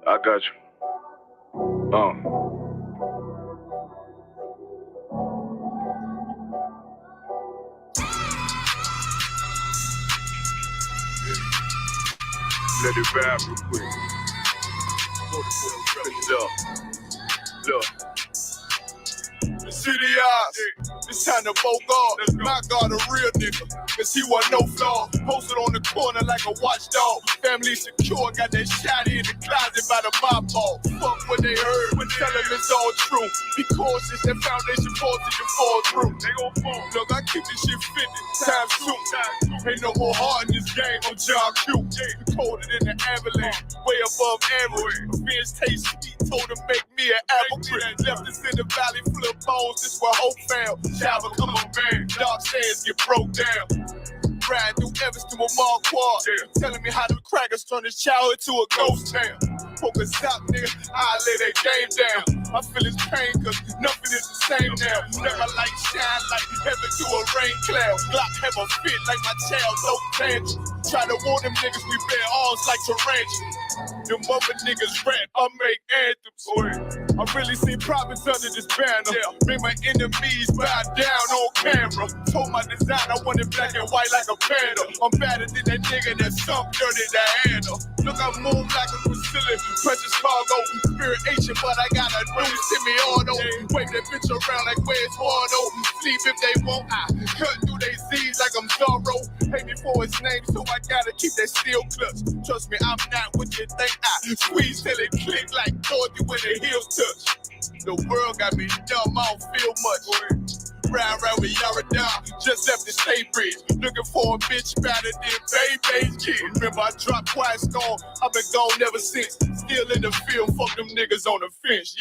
I got you. Let it vibe real quick. Look. The city eyes, it's time to vote God. My God, a real nigga, cause he wasn't no flaw. Posted on the corner like a watchdog. Family secure, got that shotty in the closet by the mob ball. Fuck what they heard, when tell them it's all true. Be cautious, that foundation falls till you fall through. They gon' fall. Look, I keep this shit 50 times 2. Ain't no more heart in this game, I'm John Q. We colder than the avalanche, way above average. Vince taste sweet, told him make me an apple tree. Left us in the valley full of bones, this where hope found. Child become a man, dark sands get broke down. Riding through Evanston with Mark Quad, telling me how the crackers turn this child into a ghost town. Focus out, nigga, I lay that game down. I feel his pain, cause nothing is the same now. Let my light shine like heaven through a rain cloud. Glock have a fit like my child, no tangent. Try to warn them niggas, we bear arms like tarantulas. Them other niggas rap, I make anthems. I really seen prophets under this banner. Made my enemies bow down on camera. Told my design I wanted black and white like a panda. I'm better than that nigga that sunk dirty to handle. Look, I move like a Brazilian, precious cargo, spirit ancient, but I got a new semi-auto. Wave that bitch around like where's Wardo. Sleep if they won't, I cut through they Z's like I'm Zorro. Hate me for his name, so I gotta keep that steel clutch. Trust me, I'm not what you think. I squeeze till it click like Dorothy when the heels touch. The world got me dumb, I don't feel much. Round with Yaradon, just left the state bridge. Looking for a bitch better than Baby's kid. Remember I dropped Quiet Storm, I've been gone ever since. Still in the field, fuck them niggas on the fence,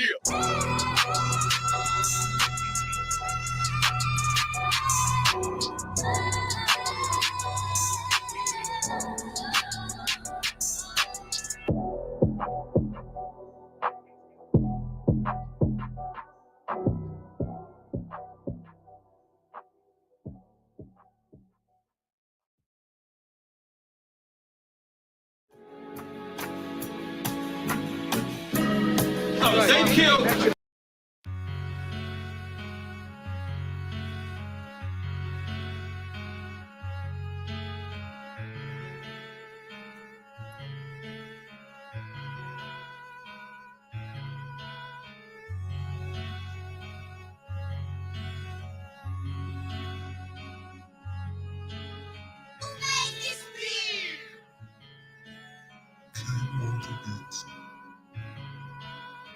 They killed.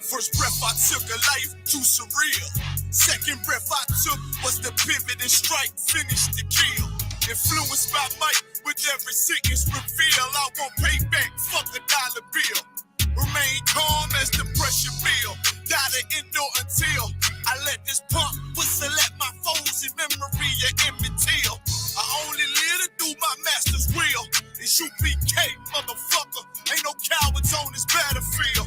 First breath I took, a life too surreal. Second breath I took was the pivot and strike, finish the kill. Influenced by Mike, with every sentence reveal. I won't pay back, fuck the dollar bill. Remain calm as the pressure build. Gotta endure until I let this pump whistle at my foes in memory of Emmett Till. I only live to do my master's will. And shoot BK, motherfucker. Ain't no cowards on this battlefield.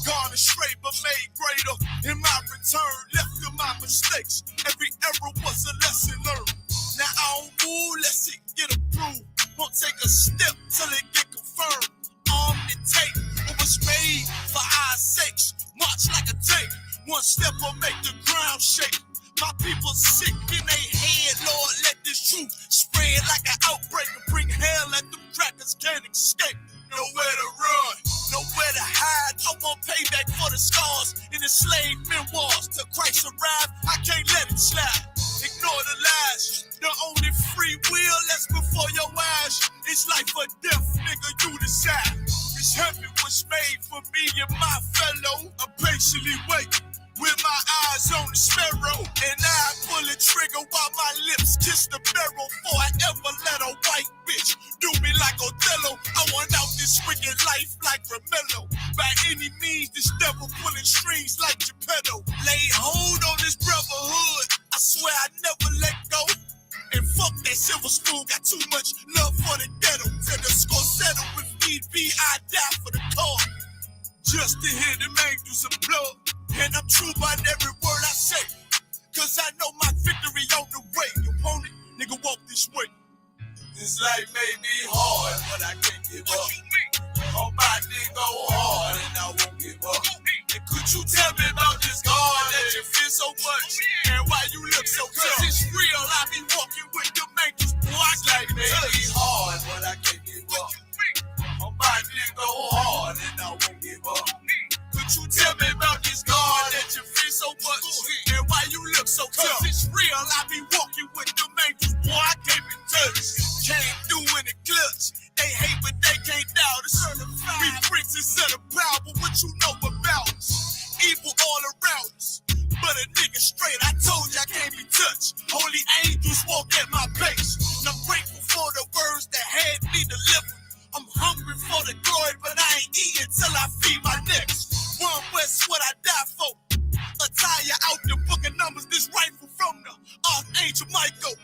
Gone astray but made greater. In my return, left to my mistakes. Every error was a lesson learned. Now I don't move, let's it get approved. Won't take a step till it get confirmed. Armed and take what was made for our sakes. March like a tank. One step will make the ground shake. My people sick in their head, Lord, let this truth spread like an outbreak and bring hell at them crackers can't escape. Nowhere to run, nowhere to hide. I want payback for the scars in the slave memoirs. Till Christ arrived, I can't let it slide. Ignore the lies. The only free will that's before your eyes. It's life or death, nigga, you decide. This heaven was made for me and my fellow. I patiently wait with my eyes on the sparrow. And I pull the trigger while my lips kiss the barrel. Before I ever let a white bitch do me like Othello. I want out this wicked life like Romello. By any means, this devil pulling strings like Geppetto. Lay hold on this brotherhood, I swear I never let go. And fuck that silver spoon, got too much love for the ghetto. Till the score settle, with need be, I die for the cause. Just to hear them angels applaud. And I'm true by every word I say. Cause I know my victory on the way. You want it? Nigga, walk this way. This life may be hard, but I can't give up. On my nigga go hard, and I won't give up? And could you tell me about this God that you fear so much? And why you look so tough? It's real, I be walking with the angels, boy, I can't be hard, but I can't give up. I'm about to go hard and I won't give up. Could you tell me about this God that you fear so much? And why you look so tough? It's real, I be walking with the angels, boy, I can't be touched. Came through in the clutch. They hate but they can't doubt us. We princes of the power, but what you know about us? Evil all around us, but a nigga straight. I told you I can't be touched. Holy angels walk at my pace. And I'm grateful for the words that had me delivered. I'm hungry for the glory, but I ain't eating till I feed my next. One West, what I die for. Attire out the book of numbers. This rifle from the Archangel Michael.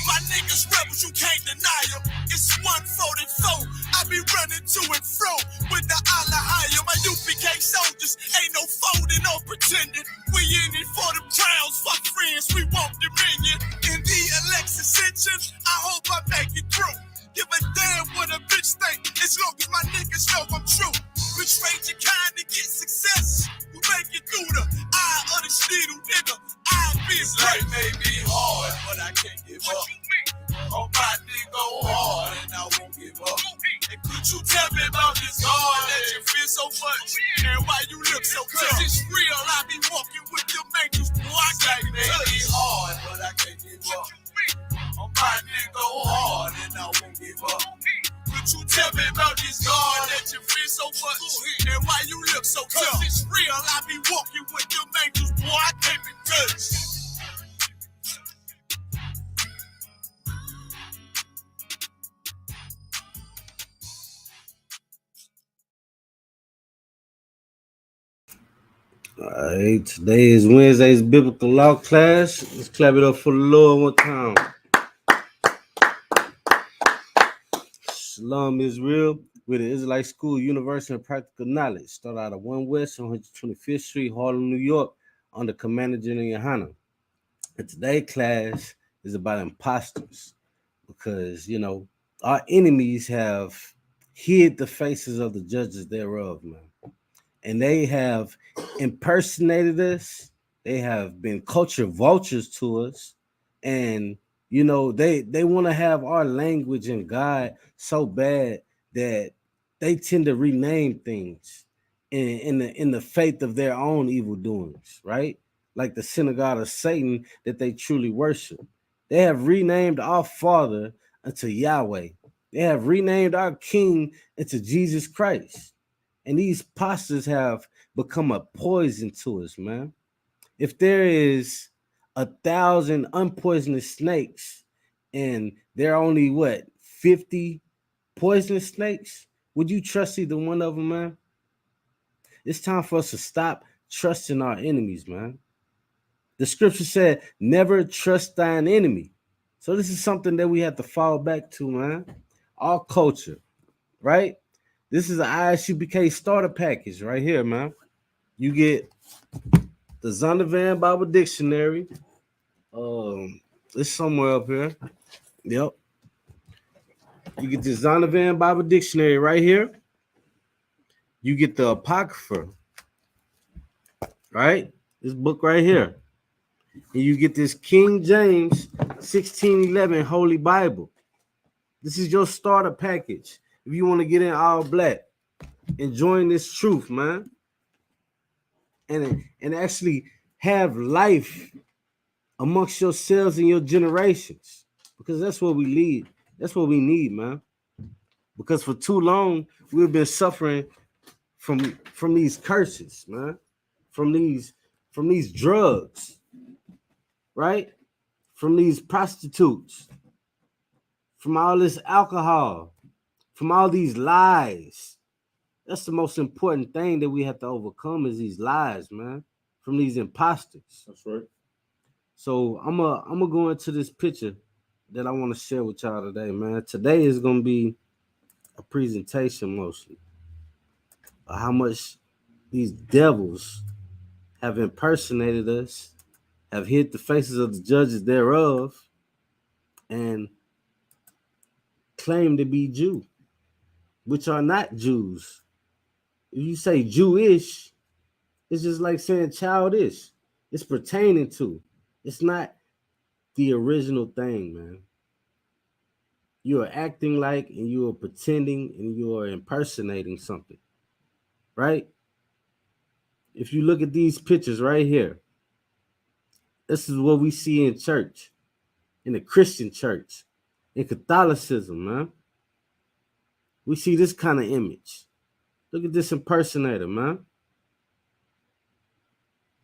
My niggas rebels, you can't deny them. It's 144. I be running to and fro with the Allah higher. My UPK soldiers ain't no folding or pretending. We in it for the crowns, fuck friends, we want dominion. In the election ascension, I hope I make it through. Give a damn what a bitch think, as long as my niggas know I'm true. Betray your kind to get success. We make it through the eye of the needle, nigga. I be life may be hard, but I can't give up. I'm about to go hard and I won't give up. And could you tell me about this God that you fear so much? And why you look so tough? It's real, I be walking with them angels, boy, I can't be hard, but I can't give up. I'm about to go hard and I won't give up. Could you tell me about this God that you fear so much? And why you look so tough? It's real, I be walking with them angels, boy, I can't be touched. All right, today is Wednesday's biblical law class. Let's clap it up for the Lord one time. Shalom Israel. We're the Israelite School, University of Practical Knowledge. Start out of 1 West on 125th Street, Harlem, New York, under Commander General Yohana. And today's class is about imposters because, you know, our enemies have hid the faces of the judges thereof, man. And they have impersonated us. They have been culture vultures to us. And, you know, they want to have our language and God so bad that they tend to rename things in the faith of their own evil doings, right? Like the synagogue of Satan that they truly worship. They have renamed our Father unto Yahweh. They have renamed our King into Jesus Christ. And these imposters have become a poison to us, man. If there is 1,000 unpoisonous snakes and there are only, 50 poisonous snakes, would you trust either one of them, man? It's time for us to stop trusting our enemies, man. The scripture said, never trust thine enemy. So this is something that we have to fall back to, man. Our culture, right? This is an ISUBK starter package right here, man. You get the Zondervan Bible Dictionary. It's somewhere up here. Yep. You get the Zondervan Bible Dictionary right here. You get the Apocrypha, right? This book right here. And you get this King James 1611 Holy Bible. This is your starter package. If you want to get in all black, enjoying this truth, man. And actually have life amongst yourselves and your generations, because that's what we need. That's what we need, man. Because for too long we've been suffering from these curses, man, from these drugs, right? From these prostitutes, from all this alcohol, from all these lies. That's the most important thing that we have to overcome is these lies, man, from these imposters. That's right. So I'm gonna go into this picture that I want to share with y'all today, man. Today is gonna be a presentation mostly of how much these devils have impersonated us, have hid the faces of the judges thereof, and claim to be Jew, which are not Jews. If you say Jewish, It's just like saying childish. It's pertaining to. It's not the original thing, man. You are acting like, and you are pretending, and you are impersonating something, right? If you look at these pictures right here, this is what we see in church, in the Christian church, in Catholicism, man. We see this kind of image. Look at this impersonator, man.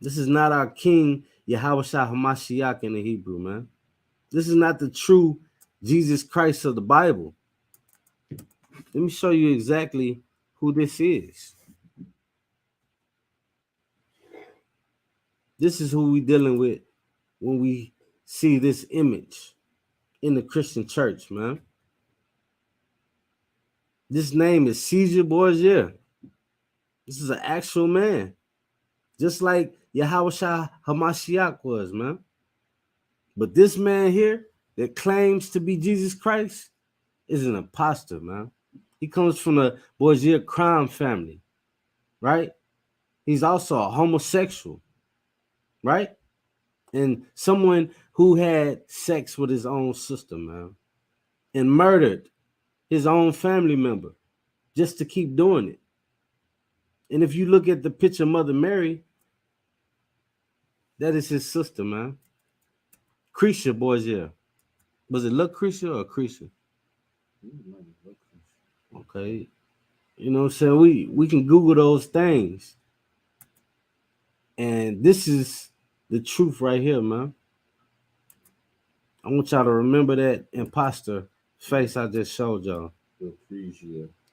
This is not our King Yahushua Hamashiach in the Hebrew, man. This is not the true Jesus Christ of the Bible. Let me show you exactly who this is. This is who we dealing with when we see this image in the Christian church, man. This name is Caesar Borgia. This is an actual man, just like Yahushua Hamashiach was, man. But this man here that claims to be Jesus Christ is an imposter, man. He comes from the Borgia crime family, right? He's also a homosexual, right? And someone who had sex with his own sister, man, and murdered his own family member just to keep doing it. And if you look at the picture of Mother Mary, that is his sister, man. Cretia Borgia. Was it Lucretia or Cretia? Okay. You know what I'm saying? We can Google those things. And this is the truth right here, man. I want y'all to remember that imposter face I just showed y'all.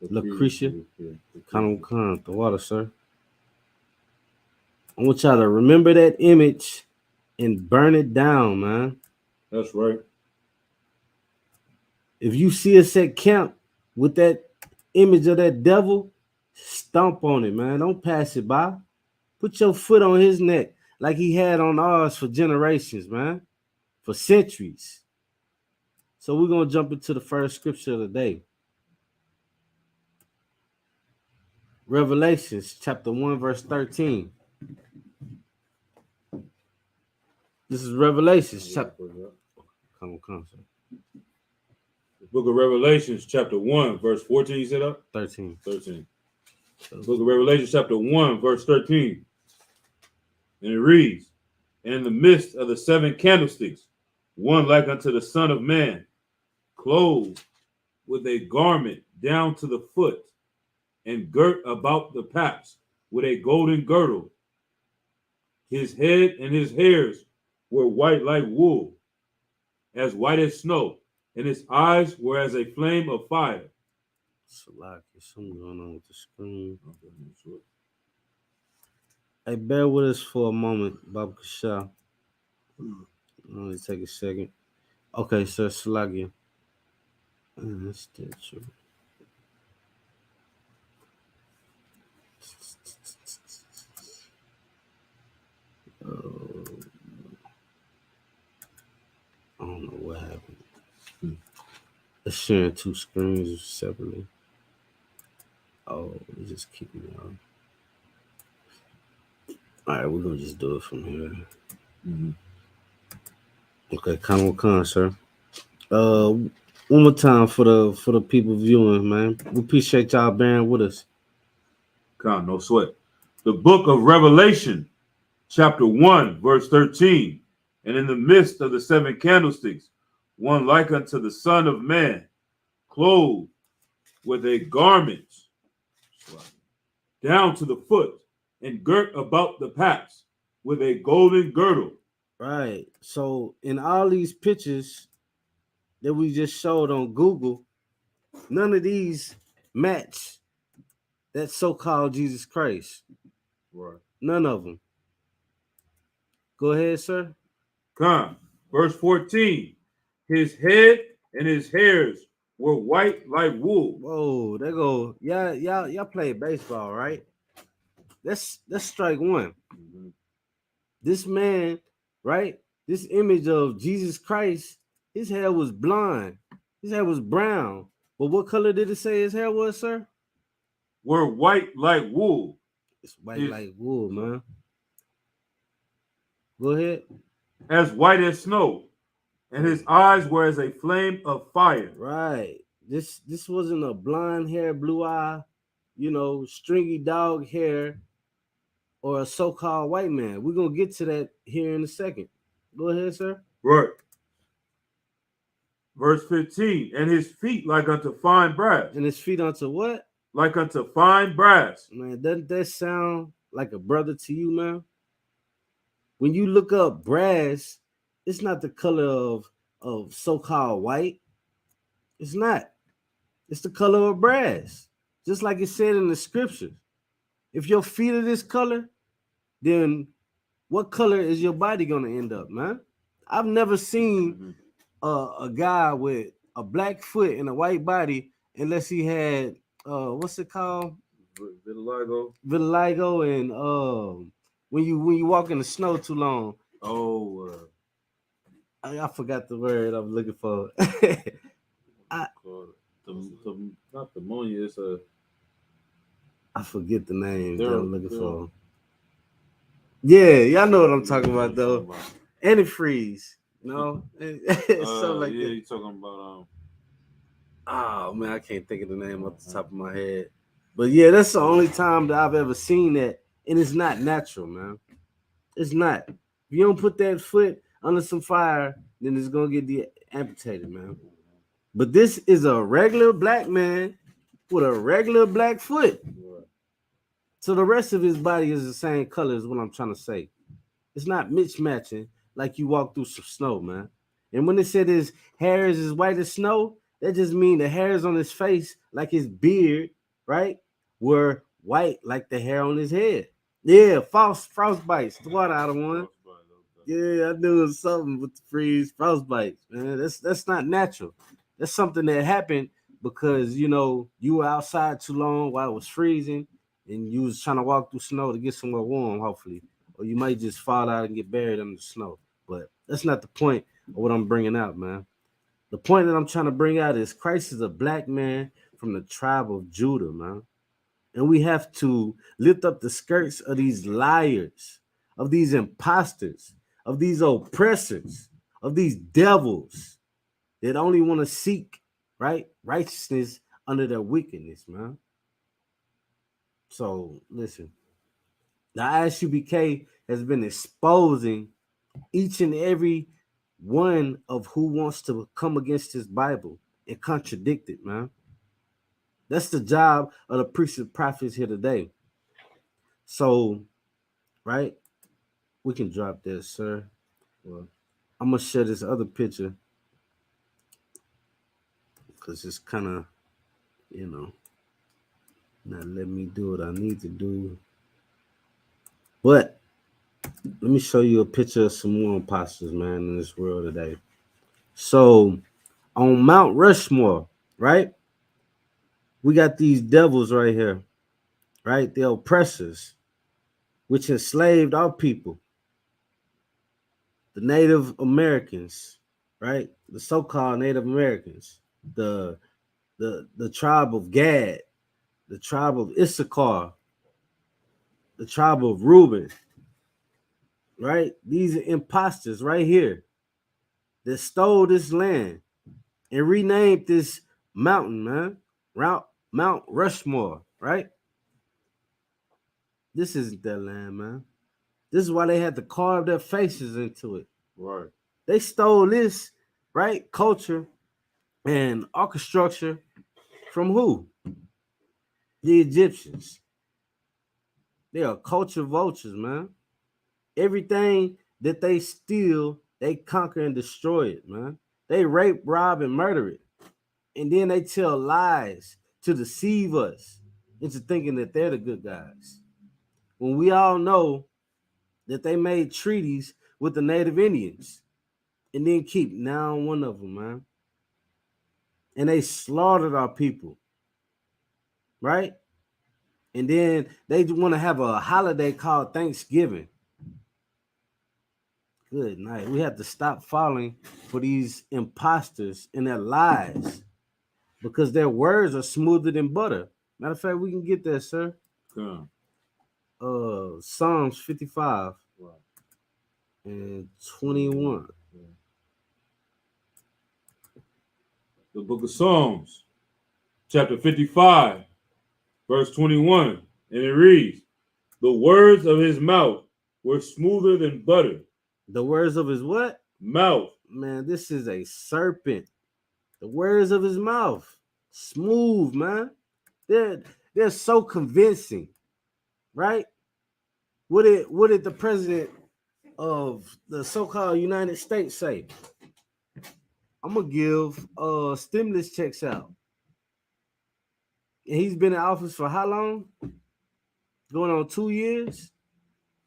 Lucretia. Come the water, sir. I want y'all to remember that image and burn it down, man. That's right. If you see us at camp with that image of that devil, stomp on it, man. Don't pass it by. Put your foot on his neck like he had on ours for generations, man. For centuries. So we're going to jump into the first scripture of the day. Revelations chapter 1, verse 13. This is Revelations chapter. Come on, sir. The book of Revelations, chapter 1, verse 14, you said up? 13. The book of Revelation, chapter 1, verse 13. And it reads, and in the midst of the seven candlesticks, one like unto the Son of Man, clothed with a garment down to the foot, and girt about the paps with a golden girdle. His head and his hairs were white like wool, as white as snow, and his eyes were as a flame of fire. Something going on with the screen. Hey, bear with us for a moment, Bob Kasha. Only take a second. Okay, sir, Salagia. That's still true. I don't know what happened. It's sharing two screens separately. Oh, it just keep me on. All right, we're gonna just do it from here. Mm-hmm. Okay, Khan, sir. One more time for the people viewing, man. We appreciate y'all bearing with us. Khan, no sweat. The book of Revelation, chapter 1, verse 13. And in the midst of the seven candlesticks, one like unto the Son of Man, clothed with a garment down to the foot, and girt about the paps with a golden girdle. Right. So in all these pictures that we just showed on Google, none of these match that so-called Jesus Christ. Right. None of them. Go ahead, sir. Come. Verse 14. His head and his hairs were white like wool. Whoa, there go. Y'all play baseball, right? That's strike one. Mm-hmm. This man, right? This image of Jesus Christ, his hair was blonde. His hair was brown. But what color did it say his hair was, sir? Were white like wool. It's white His- like wool, man. Go ahead. as white as snow, and his eyes were as a flame of fire. Right. This wasn't a blonde hair, blue eye, stringy dog hair, or a so-called white man. We're gonna get to that here in a second. Go ahead, sir. Right. Verse 15, and his feet like unto fine brass. And his feet onto what? Like unto fine brass. Man, doesn't that sound like a brother to you, man? When you look up brass, it's not the color of so-called white. It's not. It's the color of brass. Just like it said in the scriptures. If your feet are this color, then what color is your body gonna end up, man? I've never seen a guy with a black foot and a white body unless he had what's it called? Vitiligo and when you walk in the snow too long. I forgot the word I'm looking for. Not pneumonia, it's a I forget the name that I'm looking for. Yeah, y'all know what I'm talking about though. Antifreeze, something like that. You're talking about Oh man, I can't think of the name off the top of my head. But yeah, that's the only time that I've ever seen that, and it's not natural, man. It's not. If you don't put that foot under some fire, then it's gonna get amputated, man. But this is a regular black man with a regular black foot. So the rest of his body is the same color is what I'm trying to say. It's not mismatching like you walk through some snow, man. And when they said his hair is as white as snow, that just means the hairs on his face, like his beard, right, were white like the hair on his head. Yeah, frostbites. The water out of one. Yeah, I knew it was something with the freeze, frostbites, man. That's not natural. That's something that happened because you were outside too long while it was freezing, and you was trying to walk through snow to get somewhere warm, hopefully, or you might just fall out and get buried in the snow. But that's not the point of what I'm bringing out, man. The point that I'm trying to bring out is Christ is a black man from the tribe of Judah, man. And we have to lift up the skirts of these liars, of these imposters, of these oppressors, of these devils that only want to seek, right, righteousness under their wickedness, man. So listen, the ISUBK has been exposing each and every one of who wants to come against this Bible and contradict it, man. That's the job of the priests and prophets here today. So, right, we can drop this, sir. Well, I'm gonna share this other picture because it's kind of, not letting me do what I need to do. But let me show you a picture of some more imposters, man, in this world today. So, on Mount Rushmore, right, we got these devils right here, right? The oppressors, which enslaved our people, the Native Americans, right? The so-called Native Americans, the tribe of Gad, the tribe of Issachar, the tribe of Reuben, right? These are imposters right here that stole this land and renamed this mountain, man. Mount Rushmore, right? This isn't their land, man. This is why they had to carve their faces into it. right. They stole this, right, culture and architecture from who? The Egyptians. They are culture vultures, man. Everything that they steal, they conquer and destroy it, man. They rape, rob, and murder it. And then they tell lies to deceive us into thinking that they're the good guys. When we all know that they made treaties with the Native Indians and then keep now one of them, man. And they slaughtered our people, right? And then they want to have a holiday called Thanksgiving. Good night. We have to stop falling for these imposters and their lies because their words are smoother than butter. Matter of fact, we can get there, sir. Come. Psalms 55 Right. and 21. The book of Psalms, chapter 55, verse 21. And it reads, the words of his mouth were smoother than butter. The words of his what? Mouth. Man, this is a serpent. The words of his mouth. Smooth, man. They're so convincing, right? What did the president of the so-called United States say? I'm gonna give stimulus checks out. And he's been in office for how long? Going on 2 years.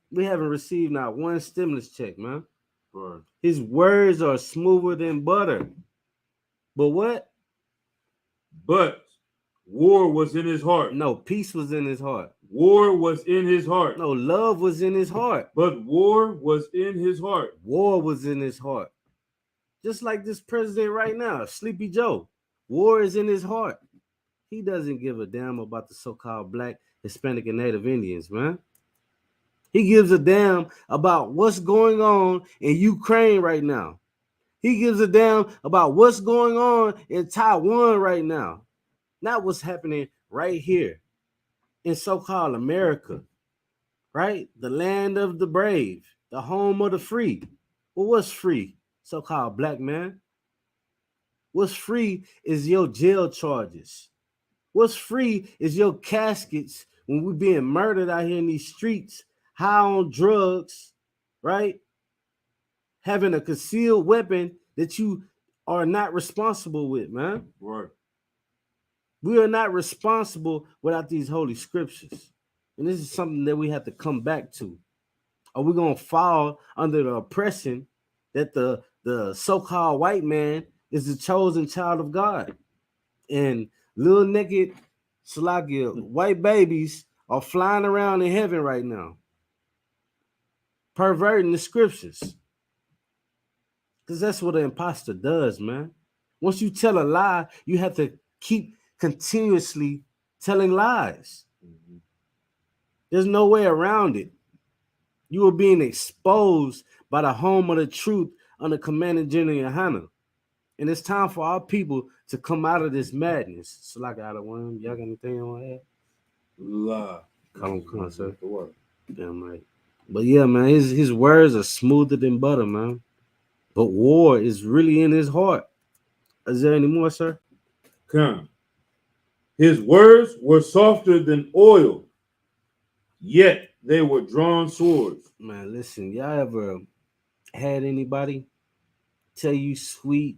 We haven't received not one stimulus check, man. Right. His words are smoother than butter. But what? But war was in his heart. No, peace was in his heart. War was in his heart. No, love was in his heart. But war was in his heart. War was in his heart. Just like this president right now, Sleepy Joe. War is in his heart. He doesn't give a damn about the so-called Black, Hispanic, and Native Indians, man. He gives a damn about what's going on in Ukraine right now. He gives a damn about what's going on in Taiwan right now. Not what's happening right here in so-called America, right? The land of the brave, the home of the free. Well, what's free? So-called Black man. What's free is your jail charges. What's free is your caskets when we're being murdered out here in these streets, high on drugs, right? Having a concealed weapon that you are not responsible with, man. Right. We are not responsible without these holy scriptures. And this is something that we have to come back to. Are we going to fall under the oppression that the so-called white man is the chosen child of God? And little naked Salakia, white babies are flying around in heaven right now, perverting the scriptures. Because that's what an imposter does, man. Once you tell a lie, you have to keep continuously telling lies. Mm-hmm. There's no way around it. You are being exposed by the home of the truth under Commanding General Yohana. And it's time for our people to come out of this madness. So like out of one, y'all got anything on that? Lie. Come on, sir. For what? Damn right. But yeah, man, his words are smoother than butter, man. But war is really in his heart. Is there any more, sir? Come. His words were softer than oil, yet they were drawn swords. Man, listen, y'all ever had anybody tell you sweet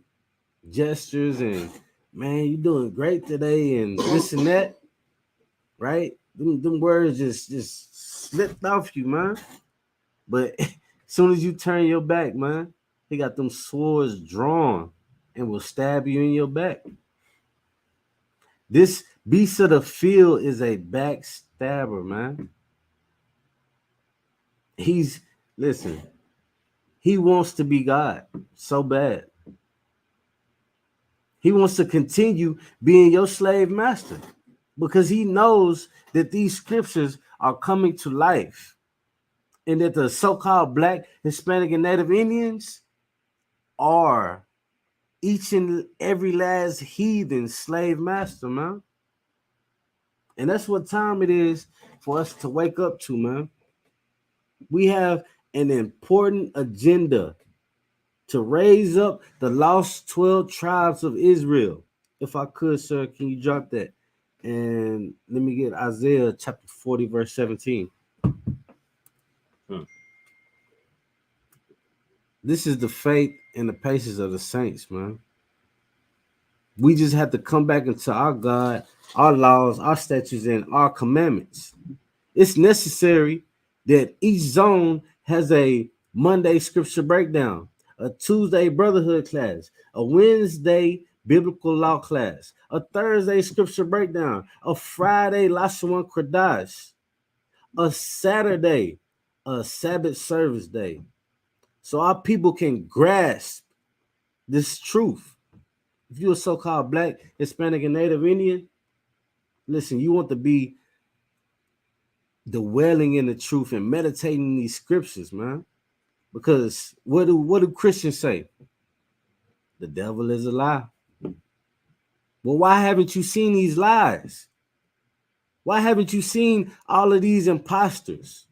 gestures and, man, you doing great today and this and that, right? Them words just slipped off you, man. But as soon as you turn your back, man, he got them swords drawn and will stab you in your back. This beast of the field is a backstabber, man. Listen, he wants to be God so bad. He wants to continue being your slave master because he knows that these scriptures are coming to life and that the so-called Black, Hispanic, and Native Indians are each and every last heathen slave master, man. And that's what time it is for us to wake up to, man. We have an important agenda to raise up the lost 12 tribes of Israel. If I could, sir, can you drop that? And let me get Isaiah chapter 40, verse 17. This is the faith and the patience of the saints, man. We just have to come back into our God, our laws, our statutes, and our commandments. It's necessary that each zone has a Monday scripture breakdown, a Tuesday brotherhood class, a Wednesday biblical law class, a Thursday scripture breakdown, a Friday Lashawan Kradash, a Saturday, a Sabbath service day. So our people can grasp this truth. If you're a so-called Black, Hispanic, and Native Indian, listen, you want to be dwelling in the truth and meditating these scriptures, man. Because what do Christians say? The devil is a lie. Well, why haven't you seen these lies? Why haven't you seen all of these imposters?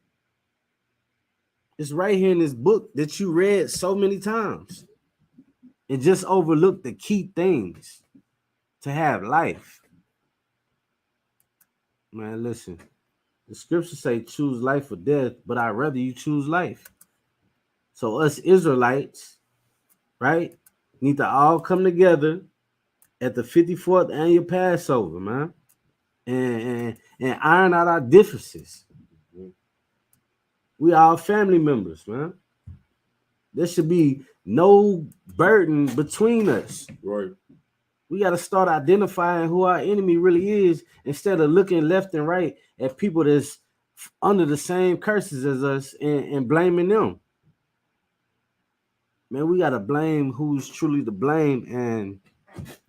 It's right here in this book that you read so many times and just overlooked the key things to have life. Man, listen, the scriptures say choose life or death, but I'd rather you choose life. So us Israelites, right, need to all come together at the 54th annual Passover, man, and iron out our differences. We all family members, man. There should be no burden between us. Right. We got to start identifying who our enemy really is instead of looking left and right at people that's under the same curses as us and blaming them. Man, we got to blame who's truly to blame and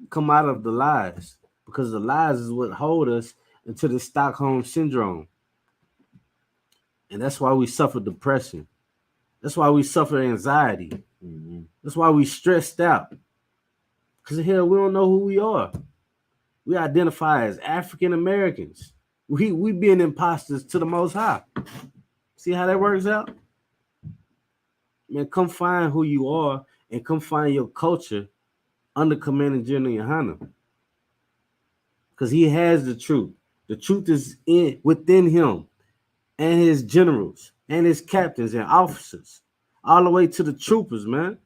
come out of the lies, because the lies is what hold us into the Stockholm syndrome. And that's why we suffer depression. That's why we suffer anxiety. Mm-hmm. That's why we stressed out. Because hell, we don't know who we are. We identify as African Americans. We being imposters to the Most High. See how that works out? Man, come find who you are and come find your culture under Commander General Yohana. Because he has the truth. The truth is within him and his generals and his captains and officers, all the way to the troopers, man.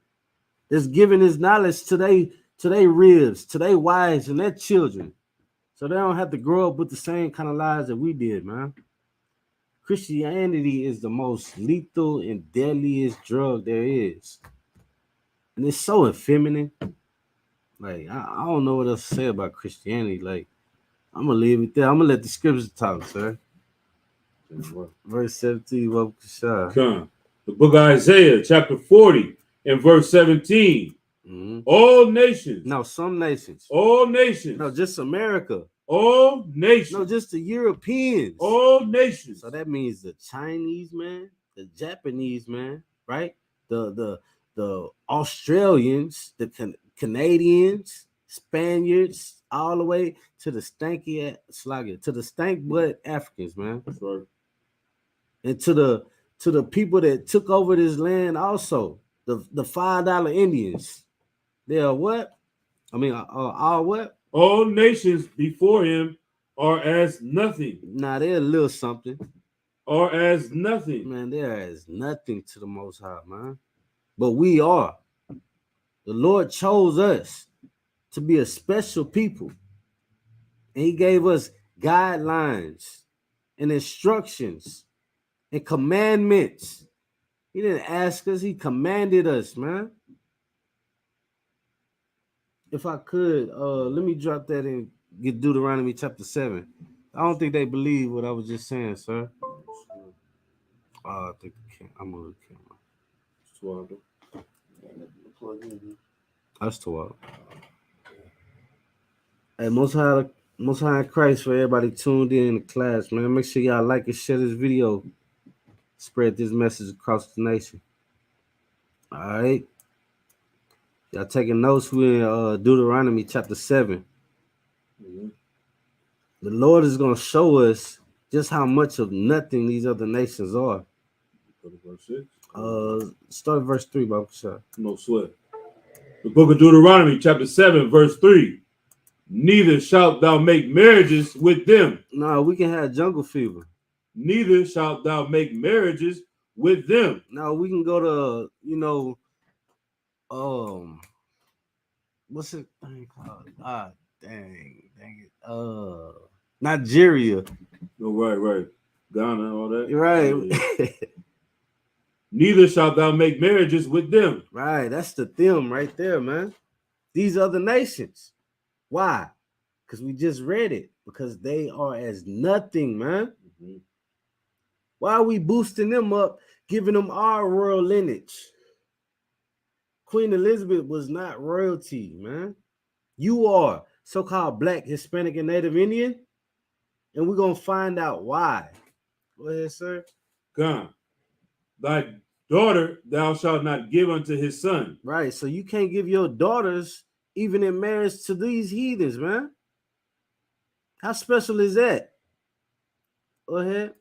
That's giving his knowledge to their ribs, to their wives and their children, so they don't have to grow up with the same kind of lives that we did, man. Christianity is the most lethal and deadliest drug there is. And it's so effeminate. Like, I don't know what else to say about Christianity. Like, I'm going to leave it there. I'm going to let the scriptures talk, sir. Verse 17, Come. The book of Isaiah, chapter 40, and verse 17. Mm-hmm. All nations. No, some nations. All nations. No, just America. All nations. No, just the Europeans. All nations. So that means the Chinese, man, the Japanese, man, right? The Australians, the Canadians, Spaniards, all the way to the to the stank butt Africans, man. That's right. And to the people that took over this land also, the $5 Indians. They are what? I mean, all what? All nations before him are as nothing. Nah, they're a little something. Are as nothing. Man, they're as nothing to the Most High, man. But we are. The Lord chose us to be a special people. And he gave us guidelines and instructions and commandments. He didn't ask us, he commanded us, man. If I could, let me drop that and get Deuteronomy chapter 7. I don't think they believe what I was just saying, sir. I think I'm gonna look at It's 12. That's 12. Hey, Most High in Christ, for everybody tuned in the class, man. Make sure y'all like and share this video. Spread this message across the nation. All right. Y'all taking notes? We're in Deuteronomy chapter 7. Mm-hmm. The Lord is going to show us just how much of nothing these other nations are. Verse 6. Start at verse 3, Bob. No sweat. The book of Deuteronomy, chapter 7, verse 3. Neither shalt thou make marriages with them. No, we can have jungle fever. Neither shalt thou make marriages with them. No, we can go to, what's it called? Ah, dang it. Nigeria. Oh, right. Ghana, all that. Right. Yeah. Neither shalt thou make marriages with them. Right, that's the them right there, man. These other nations. Why? Because we just read it. Because they are as nothing, man. Mm-hmm. Why are we boosting them up, giving them our royal lineage? Queen Elizabeth was not royalty, man. You are so-called Black, Hispanic, and Native Indian, and we're going to find out why. Go ahead, sir. God, thy daughter thou shalt not give unto his son. Right. So you can't give your daughters even in marriage to these heathens, man. How special is that? Go ahead.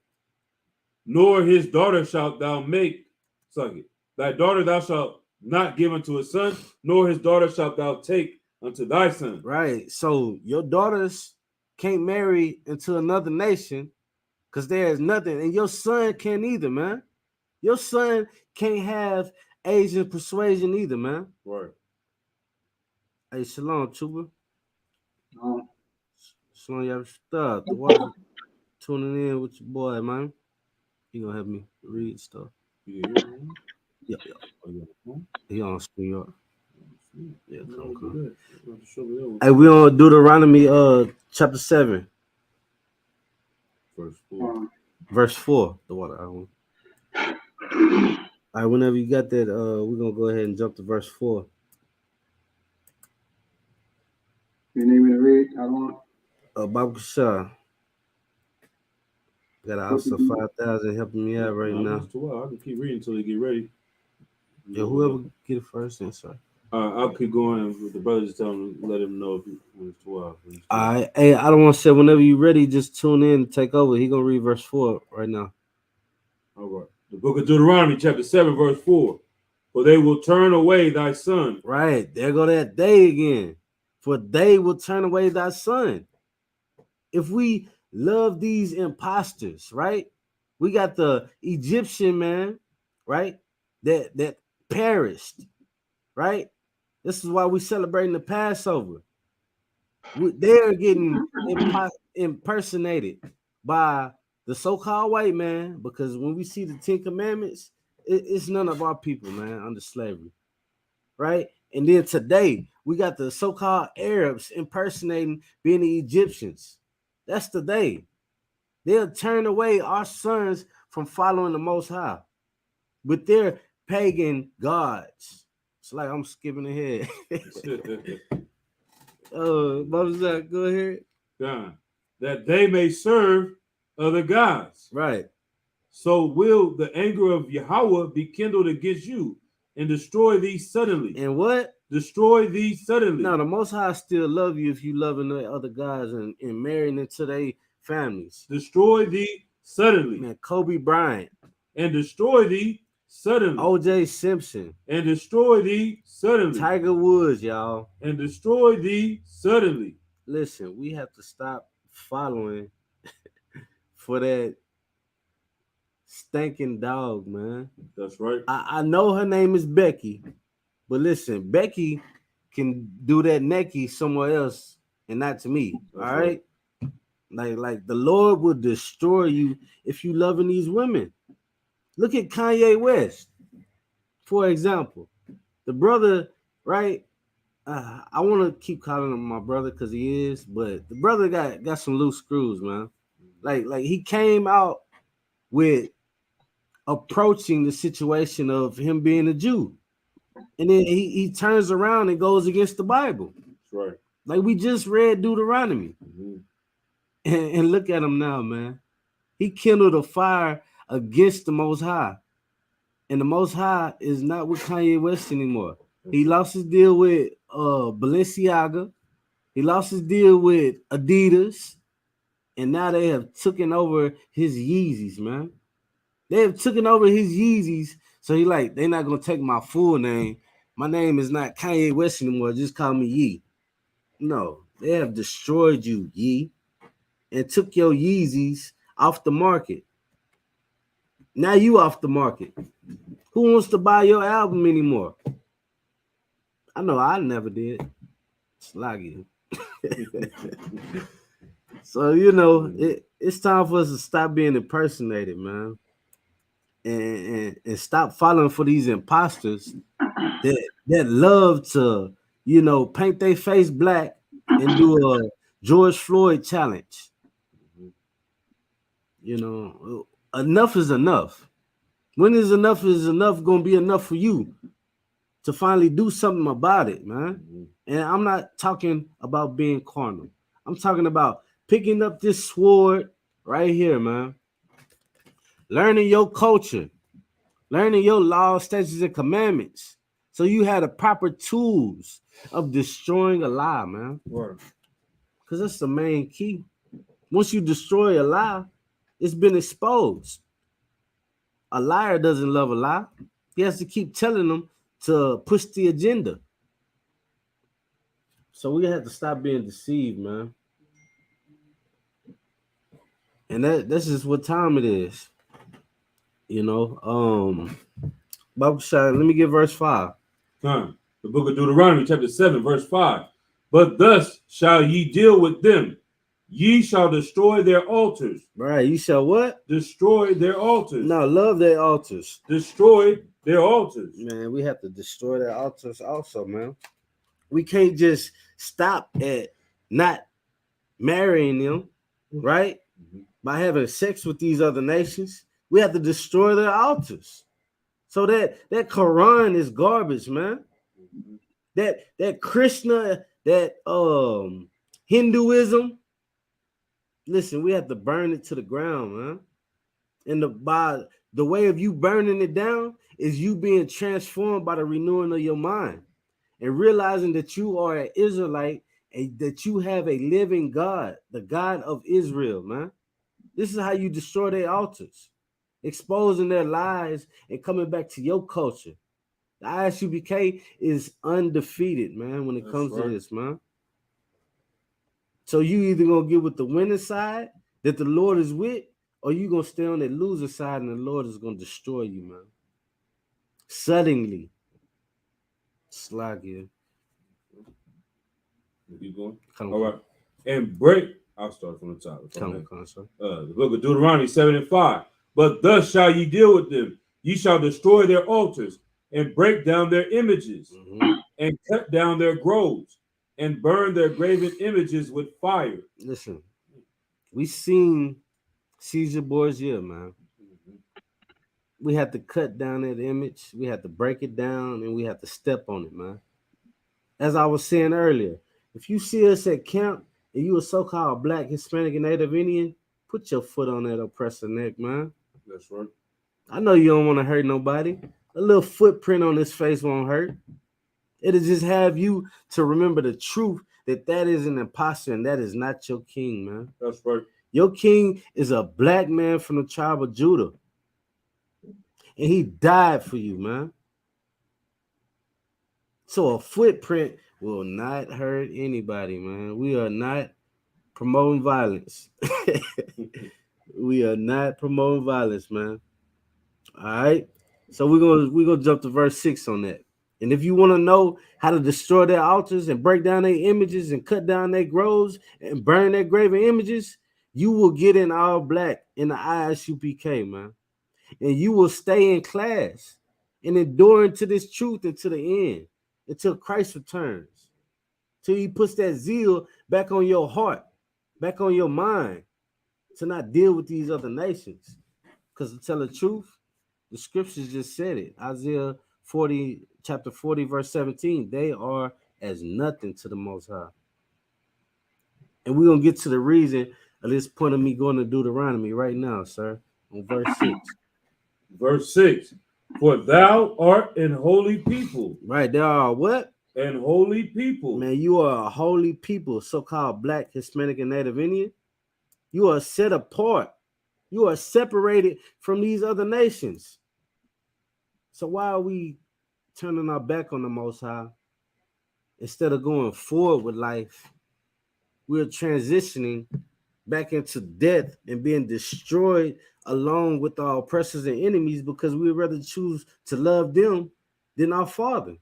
Nor his daughter shalt thou make. Suck it. Thy daughter thou shalt not give unto his son, nor his daughter shalt thou take unto thy son. Right. So your daughters can't marry into another nation because there's nothing, and your son can't either, man. Your son can't have Asian persuasion either, man. Right. Hey, shalom, Chuba. Shalom, y'all. Stuff. The water tuning in with your boy, man. He gonna help me read stuff. Yeah. Yeah. He on screen, y'all. Yeah, come. Hey, we on Deuteronomy chapter 7. Verse 4. The water. All right, whenever you got that, we're gonna go ahead and jump to verse 4. You need me to read? I want. Bob Shah. Got also 5,000 helping me out right now. I can keep reading until they get ready. Yeah, whoever get it first, then sorry. I'll keep going with the brothers. Just tell them, let them know if it's 12. All right. Hey, I don't want to say whenever you're ready, just tune in and take over. He gonna read verse 4 right now. All right. The book of Deuteronomy, chapter 7, verse 4. For they will turn away thy son. Right. There go that day again. For they will turn away thy son. If we love these imposters, right? We got the Egyptian man, right? That perished, right? This is why we celebrating the Passover. They're getting impersonated by the so-called white man, because when we see the 10 Commandments, it's none of our people, man, under slavery, right? And then today, we got the so-called Arabs impersonating being the Egyptians. That's the day. They'll turn away our sons from following the Most High with their pagan gods. It's like I'm skipping ahead. Bubba Zach, go ahead. God, that they may serve other gods. Right. So will the anger of Yahweh be kindled against you and destroy thee suddenly. And what? Destroy thee suddenly. No, the Most High still love you if you loving the other guys and marrying into their families. Destroy thee suddenly. Man, Kobe Bryant. And destroy thee suddenly. O.J. Simpson. And destroy thee suddenly. Tiger Woods, y'all. And destroy thee suddenly. Listen, we have to stop following for that stinking dog, man. That's right. I know her name is Becky, but listen, Becky can do that necky somewhere else and not to me. That's all right? Like the Lord will destroy you if you loving these women. Look at Kanye West, for example. The brother, right? I want to keep calling him my brother because he is, but the brother got some loose screws, man. Like he came out with approaching the situation of him being a Jew, and then he turns around and goes against the Bible. That's right. Like we just read Deuteronomy, and look at him now, man. He kindled a fire against the Most High, and the Most High is not with Kanye West anymore. He lost his deal with Balenciaga. He lost his deal with Adidas, and now they have taken over his Yeezys, man. They have taken over his Yeezys, so they're not gonna take my full name. My name is not Kanye West anymore. Just call me Yee. No, they have destroyed you, Yee, and took your Yeezys off the market. Now you off the market. Who wants to buy your album anymore? I know I never did. Slaggy. So it's time for us to stop being impersonated, man, and stop following for these imposters that love to paint their face black and do a George Floyd challenge. Enough is enough. When is enough gonna be enough for you to finally do something about it, man? And I'm not talking about being carnal. I'm talking about picking up this sword right here, man, learning your culture, learning your laws, statutes, and commandments. So you had the proper tools of destroying a lie, man. Word. Because that's the main key. Once you destroy a lie, it's been exposed. A liar doesn't love a lie. He has to keep telling them to push the agenda. So we have to stop being deceived, man. And that's just what time it is. You know, Bible shot, let me get verse 5. Come. The book of Deuteronomy, chapter 7, verse 5. But thus shall ye deal with them. Ye shall destroy their altars. Right, you shall what? Destroy their altars. No, love their altars. Destroy their altars. Man, we have to destroy their altars also, man. We can't just stop at not marrying them, right? By having sex with these other nations. We have to destroy their altars. So that Quran is garbage, man. That Krishna, that Hinduism. Listen, we have to burn it to the ground, man. And by the way of you burning it down is you being transformed by the renewing of your mind and realizing that you are an Israelite and that you have a living God, the God of Israel, man. This is how you destroy their altars, exposing their lies and coming back to your culture. The ISUBK is undefeated, man, when it comes to this, man. So you either gonna get with the winning side that the Lord is with, or you gonna stay on that loser side and the Lord is gonna destroy you, man. Suddenly. Slag you. Keep going. Come All right. And break. I'll start from the top. Come, sir. The book of Deuteronomy 7 and 5. But thus shall ye deal with them. Ye shall destroy their altars and break down their images and cut down their groves and burn their graven images with fire. Listen, we seen Caesar Borgia, man. We have to cut down that image. We have to break it down, and we have to step on it, man. As I was saying earlier, if you see us at camp and you a so-called Black, Hispanic, and Native Indian, put your foot on that oppressor neck, man. That's right. I know you don't want to hurt nobody. A little footprint on his face won't hurt. It'll just have you to remember the truth that is an imposter and that is not your king, man. That's right. Your king is a black man from the tribe of Judah. And he died for you, man. So a footprint will not hurt anybody, man. We are not promoting violence. We are not promoting violence, man. All right. So we're gonna jump to verse 6 on that. And if you want to know how to destroy their altars and break down their images and cut down their groves and burn their graven images, you will get in all black in the ISUPK, man. And you will stay in class and endure into this truth until the end, until Christ returns, till he puts that zeal back on your heart, back on your mind, to not deal with these other nations. Because to tell the truth, the scriptures just said it. Isaiah 40, chapter 40, verse 17, they are as nothing to the Most High. And we're going to get to the reason of this point of me going to Deuteronomy right now, sir, on verse 6. Verse 6. For thou art an holy people. Right, there are what? An holy people. Man, you are a holy people, so-called Black, Hispanic, and Native Indian. You are set apart. You are separated from these other nations. So why are we turning our back on the Most High? Instead of going forward with life, we're transitioning back into death and being destroyed along with our oppressors and enemies because we would rather choose to love them than our Father.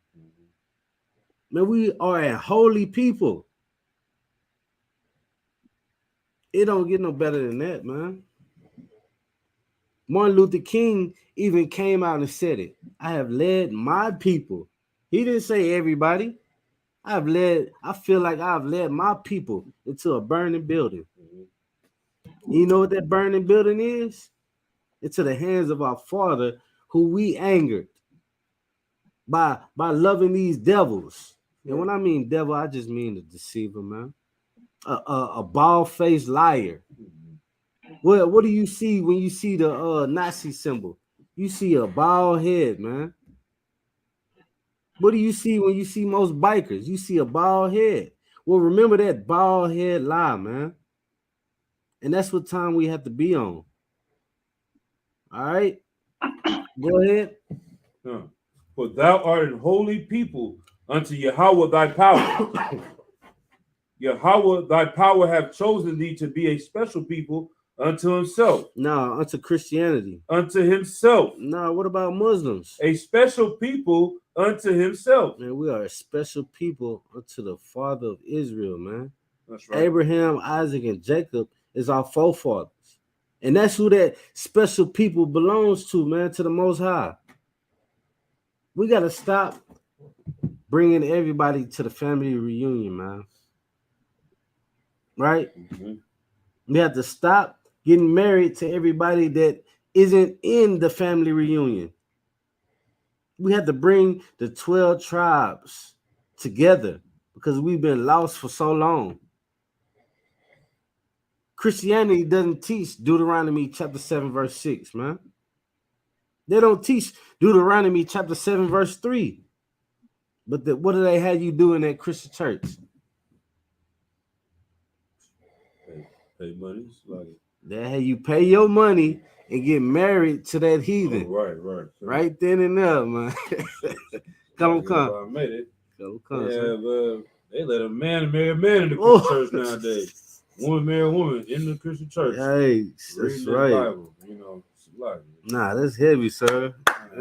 Man, we are a holy people. It don't get no better than that, man. Martin Luther King even came out and said it. I have led my people. He didn't say everybody. I feel like I've led my people into a burning building. You know what that burning building is? Into the hands of our Father, who we angered by loving these devils. And when I mean devil, I just mean the deceiver, man. A bald-faced liar. What do you see when you see the Nazi symbol? You see a bald head, man. What do you see when you see most bikers? You see a bald head. Well, remember that bald head lie, man. And that's what time we have to be on. All right. Go ahead. Huh. For thou art an holy people unto Yahweh thy power. Yahweh thy power have chosen thee to be a special people unto himself. No, unto Christianity. Unto himself. No, what about Muslims? A special people unto himself. Man, we are a special people unto the Father of Israel, man. That's right. Abraham, Isaac, and Jacob is our forefathers. And that's who that special people belongs to, man, to the Most High. We got to stop bringing everybody to the family reunion, man. Right? Mm-hmm. We have to stop getting married to everybody that isn't in the family reunion. We have to bring the 12 tribes together because we've been lost for so long. Christianity doesn't teach Deuteronomy chapter 7, verse 6, man. They don't teach Deuteronomy chapter 7, verse 3. But what do they have you do in that Christian church? Pay money. Like They have you pay your money and get married to that heathen. Oh, right. Right then and there, man. Come. I made it. Come. They let a man marry a man in the Christian church nowadays. Woman marry a woman in the Christian church. Hey, that's right. Bible, you know, like, nah, that's heavy, sir.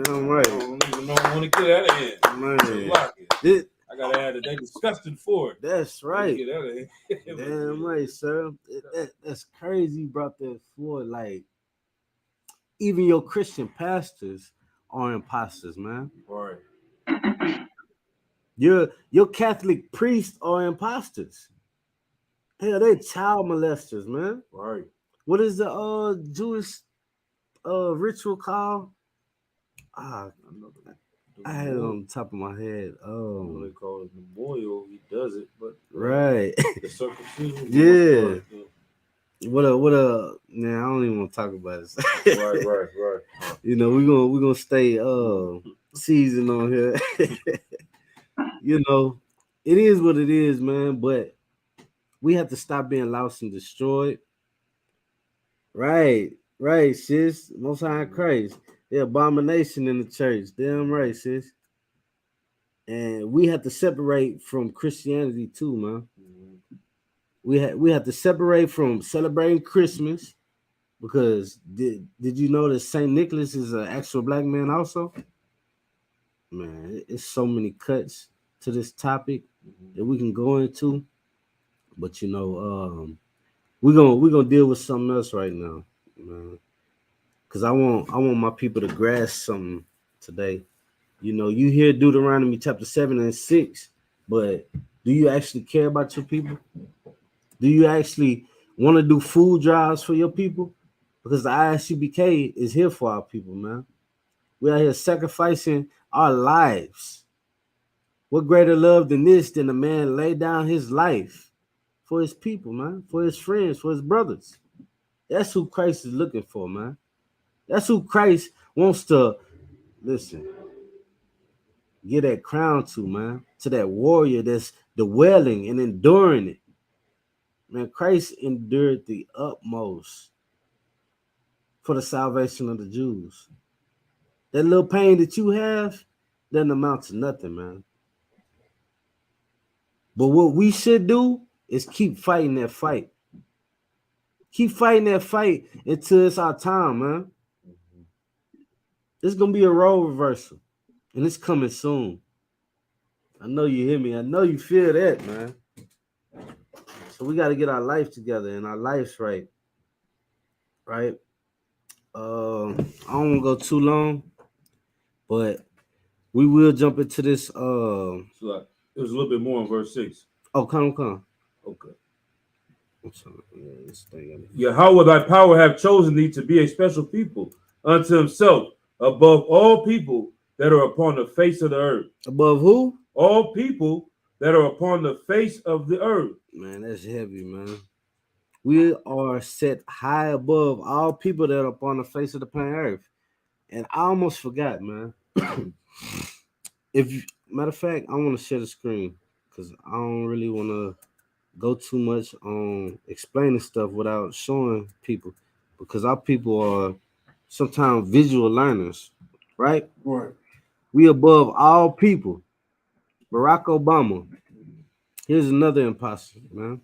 Damn right. I don't even know I want to get out of here. Man. I gotta add that they disgusting for it. That's right. Get out of here. Damn right, sir. That's crazy you brought that forward. Like, even your Christian pastors are imposters, man. Right. Your Catholic priests are imposters. Hell, they child molesters, man. Right. What is the Jewish ritual called? I had it on the top of my head. What they call it memorial, he does it, but right. The circumcision. Yeah. What a man, I don't even want to talk about it. Right. You know, we're gonna stay seasoned on here. You know, it is what it is, man, but we have to stop being lost and destroyed. Right, sis. Most High Christ. The abomination in the church. Damn right, sis. And we have to separate from Christianity too, man. We have to separate from celebrating Christmas, because did you know that Saint Nicholas is an actual black man also? Man, it's so many cuts to this topic that we can go into, but you know, we're gonna deal with something else right now, man. Cause I want my people to grasp something today. You know, you hear Deuteronomy chapter 7 and 6, but do you actually care about your people? Do you actually want to do food drives for your people? Because the ISUBK is here for our people, man. We are here sacrificing our lives. What greater love than this, than a man lay down his life for his people, man, for his friends, for his brothers? That's who Christ is looking for, man. That's who Christ wants to, listen, get that crown to, man, to that warrior that's dwelling and enduring it. Man, Christ endured the utmost for the salvation of the Jews. That little pain that you have doesn't amount to nothing, man. But what we should do is keep fighting that fight. Keep fighting that fight until it's our time, man. It's going to be a role reversal, and it's coming soon. I know you hear me. I know you feel that, man. So we got to get our life together and our lives right. Right? I don't want to go too long, but we will jump into this. So like, it was a little bit more in verse 6. Oh, come. Okay. I'm sorry. Yeah, this thing. Yahweh thy power have chosen thee to be a special people unto himself, above all people that are upon the face of the earth. Above who? All people that are upon the face of the earth. Man, that's heavy, man. We are set high above all people that are upon the face of the planet Earth. And I almost forgot, man. Matter of fact, I want to share the screen because I don't really want to go too much on explaining stuff without showing people because our people are sometimes visual learners, right? Right. We above all people. Barack Obama. Here's another imposter, man.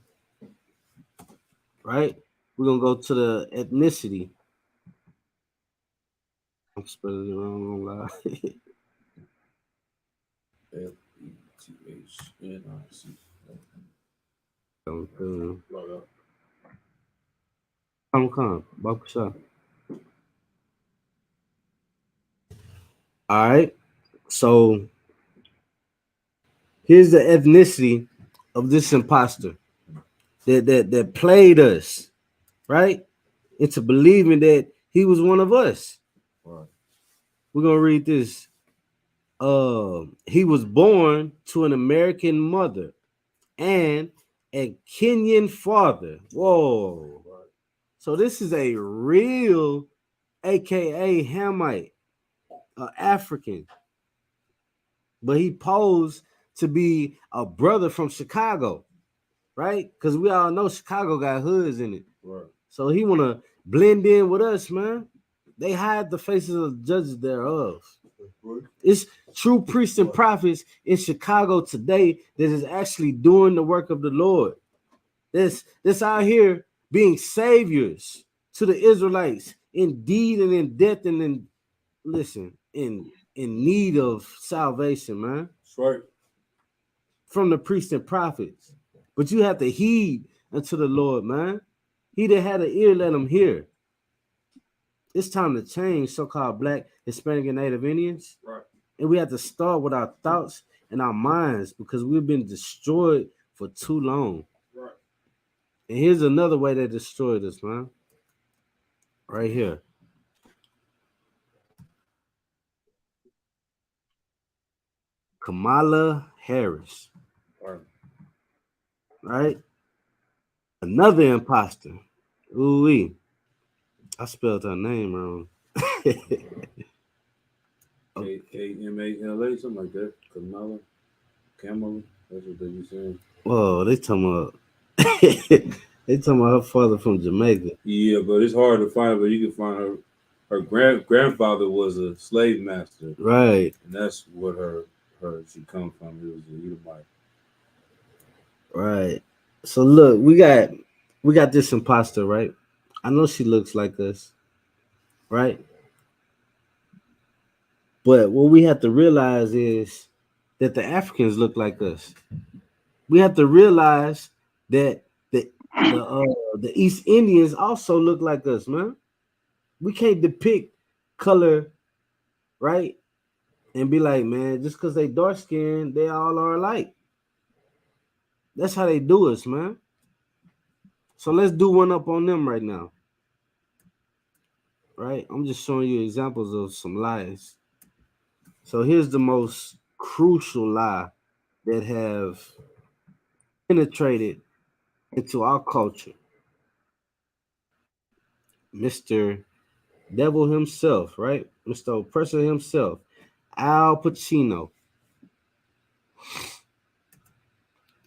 Right? We're gonna go to the ethnicity. I'm spelling it wrong, I won't lie. FETHNIC. Log out. Come, Bakusha. All right. So here's the ethnicity of this imposter that played us, right? Into believing that he was one of us. Right. We're gonna read this. He was born to an American mother and a Kenyan father. Whoa. Right. So this is a real aka Hamite, African. But he posed to be a brother from Chicago, right? Because we all know Chicago got hoods in it. Right. So he wanna blend in with us, man. They hide the faces of the judges thereof. Right. It's true priests and prophets in Chicago today that is actually doing the work of the Lord. That's out here being saviors to the Israelites in deed and in death and in need of salvation, man. That's right. From the priests and prophets. But you have to heed unto the Lord, man. He that had an ear, let him hear. It's time to change so-called Black, Hispanic, and Native Indians. Right. And we have to start with our thoughts and our minds because we've been destroyed for too long. Right. And here's another way they destroyed us, man. Right here. Kamala Harris. Right. Right? Another imposter. Ooh-wee. I spelled her name wrong. Kamala, something like that. Kamala. That's what they be saying. Whoa, they talking about they talking about her father from Jamaica. Yeah, but it's hard to find, but you can find her. Her grandfather was a slave master, Right. and that's what she come from. It was a Edomite. Right. So look, we got this imposter, right? I know she looks like us, right? But what we have to realize is that the Africans look like us. We have to realize that the East Indians also look like us, man. We can't depict color, right? And be like, man, just because they dark skinned, they all are alike. That's how they do us, man. So let's do one up on them right now. Right? I'm just showing you examples of some lies. So here's the most crucial lie that have penetrated into our culture. Mr. Devil himself, right? Mr. Oppressor himself, Al Pacino,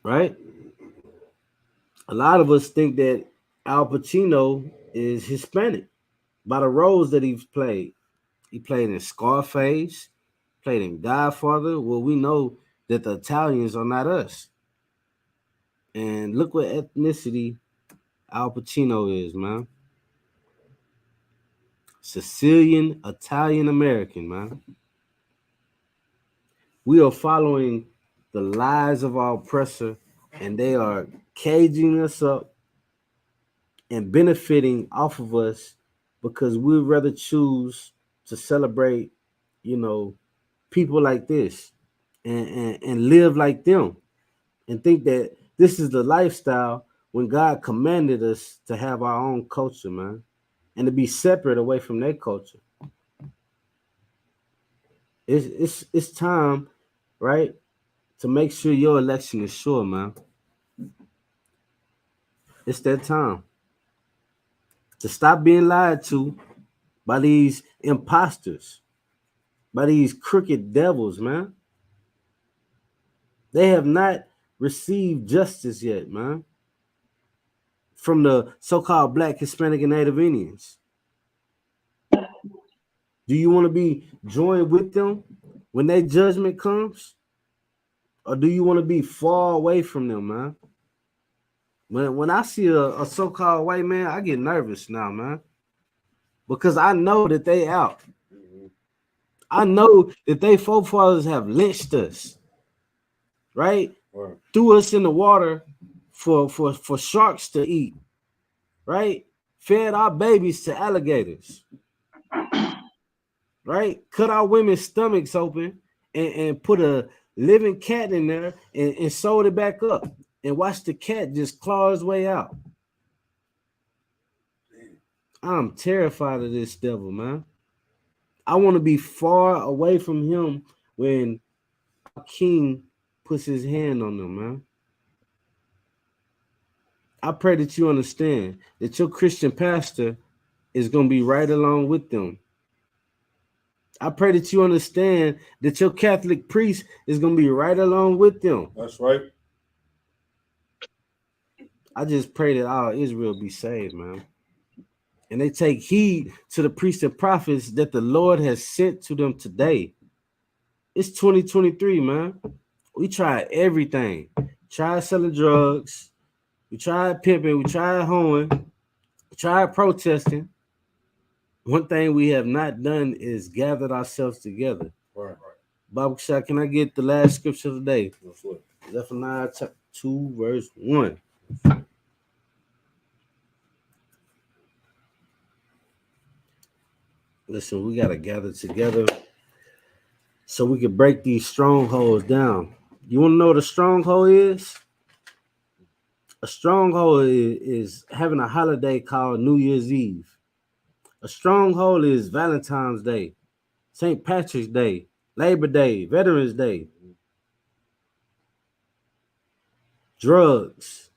right? A lot of us think that Al Pacino is Hispanic by the roles that he's played. He played in Scarface, played in Godfather. Well, we know that the Italians are not us. And look what ethnicity Al Pacino is, man. Sicilian Italian American, man. We are following the lies of our oppressor, and they are caging us up and benefiting off of us because we'd rather choose to celebrate, people like this and live like them and think that this is the lifestyle when God commanded us to have our own culture, man, and to be separate away from their culture. It's time, right, to make sure your election is sure, man. It's that time. to stop being lied to by these imposters, by these crooked devils, man. They have not received justice yet, man, from the so-called Black, Hispanic, and Native Indians. Do you want to be joined with them when their judgment comes? Or do you want to be far away from them, man? When I see a so-called white man, I get nervous now, man. Because I know that they out. I know that they forefathers have lynched us, right? Threw us in the water for sharks to eat, right? Fed our babies to alligators, right? Cut our women's stomachs open and put a living cat in there and sewed it back up and watched the cat just claw his way out. I'm terrified of this devil, man. I want to be far away from him when our king puts his hand on them, man. I pray that you understand that your Christian pastor is going to be right along with them. I pray that you understand that your Catholic priest is going to be right along with them. That's right. I just pray that all Israel be saved, man. And they take heed to the priests and prophets that the Lord has sent to them today. It's 2023, man. We tried everything. Tried selling drugs. We tried pimping. We tried hoeing. We tried protesting. One thing we have not done is gathered ourselves together. Right. Bible shot, can I get the last scripture today? Sure. Zephaniah chapter 2, verse 1. Listen, we got to gather together so we can break these strongholds down. You want to know what a stronghold is? A stronghold is having a holiday called New Year's Eve. A stronghold is Valentine's Day, St. Patrick's Day, Labor Day, Veterans Day. Drugs.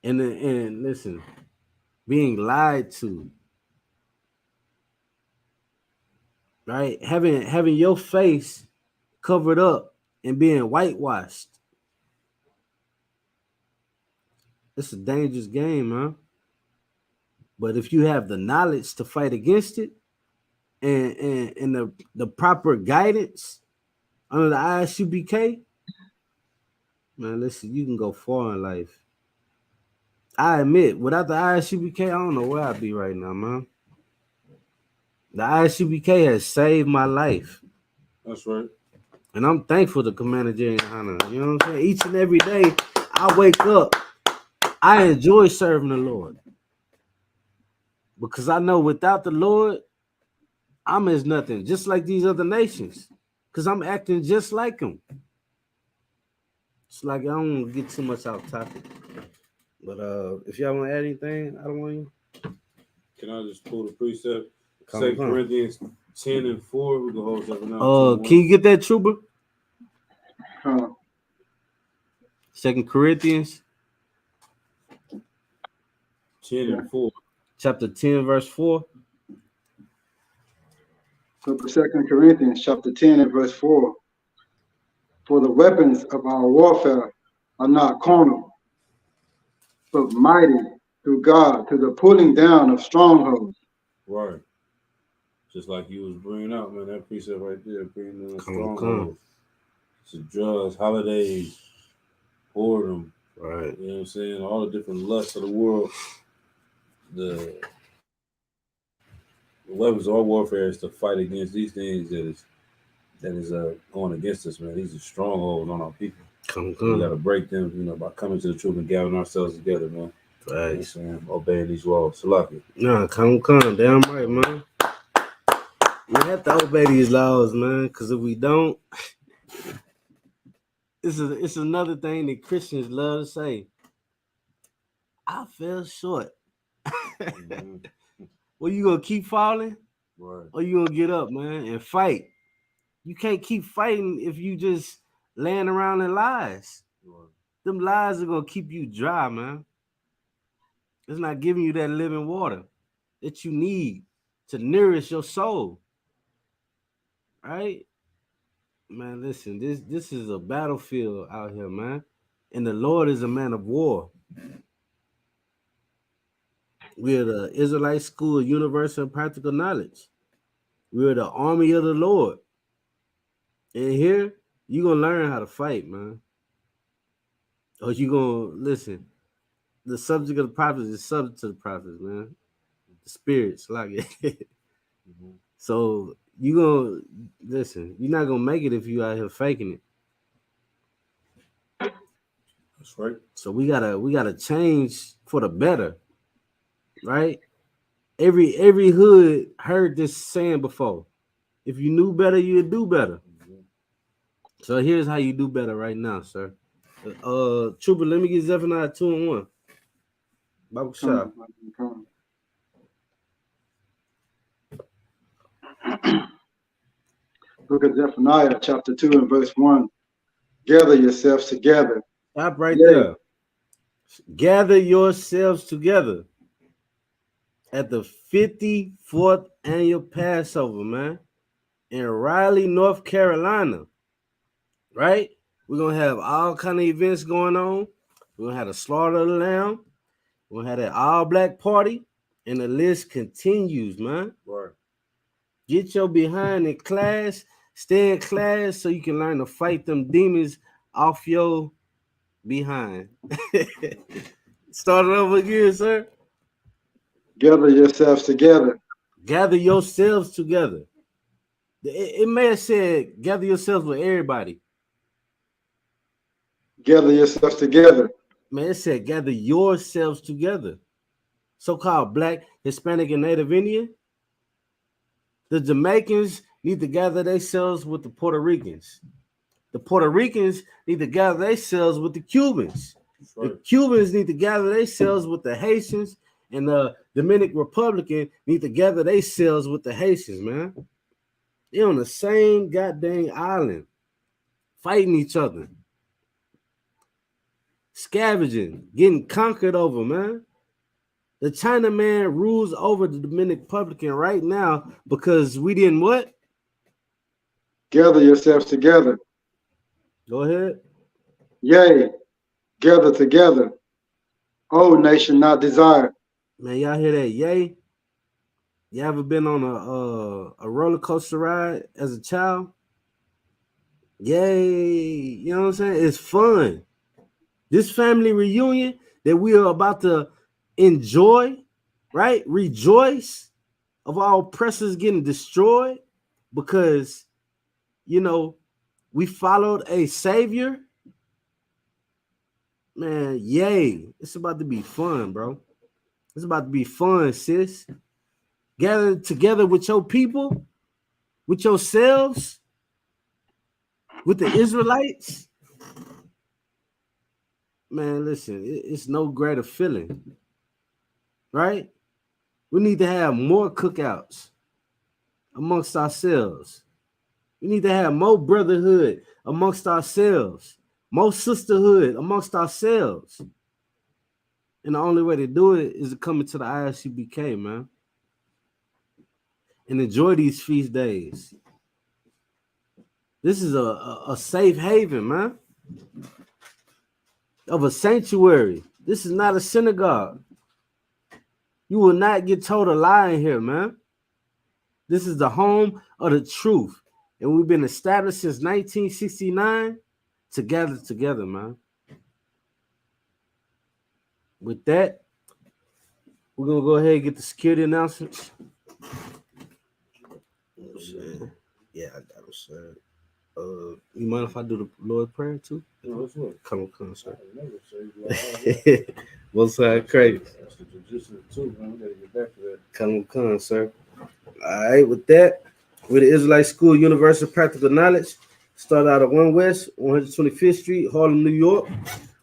And listen, being lied to. Right? Having your face covered up and being whitewashed. It's a dangerous game, man. But if you have the knowledge to fight against it and the proper guidance under the ISUBK, man, listen, you can go far in life. I admit, without the ISUBK, I don't know where I'd be right now, man. The ISUBK has saved my life. That's right. And I'm thankful to Commander Jerry Hanna. You know what I'm saying? Each and every day I wake up, I enjoy serving the Lord. Because I know without the Lord, I'm as nothing, just like these other nations. Because I'm acting just like them. It's like I don't want to get too much off topic. But if y'all want to add anything, I don't want you. Can I just pull the precept? 2 Corinthians 10 and 4. We can hold something out. Can you get that, Truba? 2 Corinthians 10 and 4. Chapter 10, verse 4. So 2 Corinthians chapter 10 and verse 4. For the weapons of our warfare are not carnal, but mighty through God to the pulling down of strongholds. Right. Just like you was bringing out, man, that precept right there, bringing down strongholds. It's drugs, holidays, boredom. Right. You know what I'm saying? All the different lusts of the world. The weapons of our warfare is to fight against these things that is going against us, man. These are strongholds on our people. We got to break them, you know, by coming to the truth and gathering ourselves together, man. Right. You know, obeying these laws. Salaki. Nah, come. Damn right, man. We have to obey these laws, man, because if we don't, it's another thing that Christians love to say. I fell short. Mm-hmm. Well, you gonna keep falling, right? Or you gonna get up, man, and fight? You can't keep fighting if you just laying around in lies. Right. Them lies are gonna keep you dry, man. It's not giving you that living water that you need to nourish your soul. Right? Man, listen, this is a battlefield out here, man. And the Lord is a man of war. We're the Israelite School of Universal and Practical Knowledge. We're the army of the Lord. And here, you're going to learn how to fight, man. Or you're going to listen. The subject of the prophets is subject to the prophets, man. The spirits, like it. So you're going to listen. You're not going to make it if you out here faking it. That's right. So we gotta change for the better, right? Every hood heard this saying before. If you knew better, you'd do better. So here's how you do better right now, sir. Trooper, let me get Zephaniah 2:1. Bible shot. Look at Zephaniah chapter 2 and verse 1. Gather yourselves together. Stop right there. Gather yourselves together at the 54th annual Passover, man, in Raleigh, North Carolina. Right? We're gonna have all kind of events going on. We're gonna have the slaughter of the lamb. We're gonna have that all-black party, and the list continues, man. Right. Get your behind in class, stay in class so you can learn to fight them demons off your behind. Start it over again, sir. Gather yourselves together. Gather yourselves together. It may have said gather yourselves with everybody. Gather yourselves together. Man, it said gather yourselves together. So-called Black, Hispanic, and Native Indian. The Jamaicans need to gather themselves with the Puerto Ricans. The Puerto Ricans need to gather themselves with the Cubans. Right. The Cubans need to gather themselves with the Haitians, and the Dominican Republican need to gather themselves with the Haitians, man. They're on the same goddamn island, fighting each other, scavenging, getting conquered over, man. The Chinaman rules over the Dominican Republican right now because we didn't what? Gather yourselves together. Go ahead. Yea, gather together. O nation not desired. Man, y'all hear that? Yay. You ever been on a roller coaster ride as a child? Yay. You know what I'm saying? It's fun. This family reunion that we are about to enjoy, right? Rejoice of our oppressors getting destroyed because, you know, we followed a savior. Man, yay. It's about to be fun, bro. It's about to be fun, sis. Gather together with your people, with yourselves, with the Israelites. Man, listen, it's no greater feeling, right? We need to have more cookouts amongst ourselves. We need to have more brotherhood amongst ourselves, more sisterhood amongst ourselves. And the only way to do it is to come into the ISUBK, man, and enjoy these feast days. This is a safe haven, man, of a sanctuary. This is not a synagogue. You will not get told a lie in here, man. This is the home of the truth. And we've been established since 1969 to gather together, man. With that, we're going to go ahead and get the security announcements. Yeah, I got them, sir. You mind if I do the Lord's Prayer too? No, that's what. Come on, sir. What's that crazy? That's the jujitsu too, man. We gotta get back to that. Come, sir. All right, with that, we're the Israelite School Universal Practical Knowledge. Start out at 1 West, 125th Street, Harlem, New York.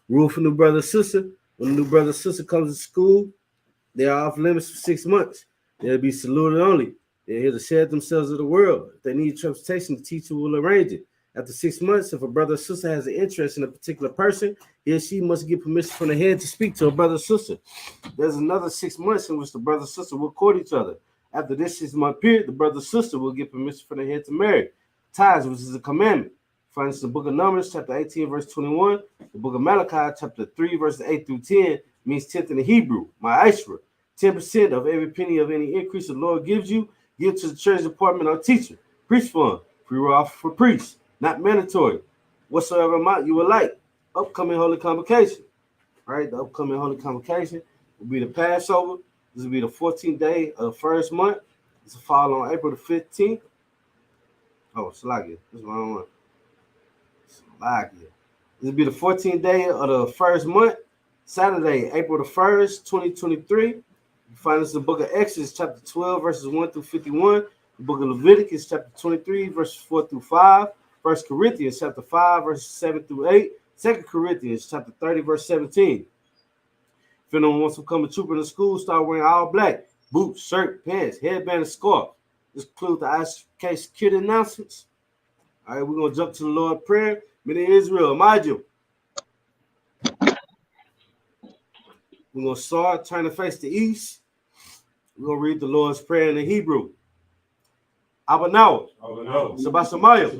Rule for new brother and sister. When a new brother and sister comes to school, they are off limits for 6 months. They'll be saluted only. They're here to share themselves with the world. If they need transportation, the teacher will arrange it. After 6 months, if a brother or sister has an interest in a particular person, he or she must get permission from the head to speak to a brother or sister. There's another 6 months in which the brother or sister will court each other. After this 6-month period, the brother or sister will get permission from the head to marry. Ties, which is a commandment. For instance, the book of Numbers, chapter 18, verse 21. The book of Malachi, chapter 3, verses 8 through 10, means 10th in the Hebrew, ma'ashra. 10% of every penny of any increase the Lord gives you, give to the church department or teacher. Preach fund, free will offer for priests, not mandatory. Whatsoever amount you would like. Upcoming holy convocation. All right, the upcoming holy convocation will be the Passover. This will be the 14th day of the first month. This will fall on April the 15th. Oh, Salagia. That's the wrong one. Salagia. This will be the 14th day of the first month. Saturday, April the 1st, 2023. You find this in the book of Exodus, chapter 12, verses 1 through 51. The book of Leviticus, chapter 23, verses 4 through 5. 1 Corinthians, chapter 5, verses 7 through 8. 2 Corinthians, chapter 30, verse 17. If anyone wants to become a trooper in the school, start wearing all black. Boots, shirt, pants, headband, and scarf. This includes the ISK security announcements. All right, we're going to jump to the Lord's Prayer. Many Israel, mind you. We're going to start, turn to face the east. We're going to read the Lord's Prayer in the Hebrew. Abanaw, Sabashamayim,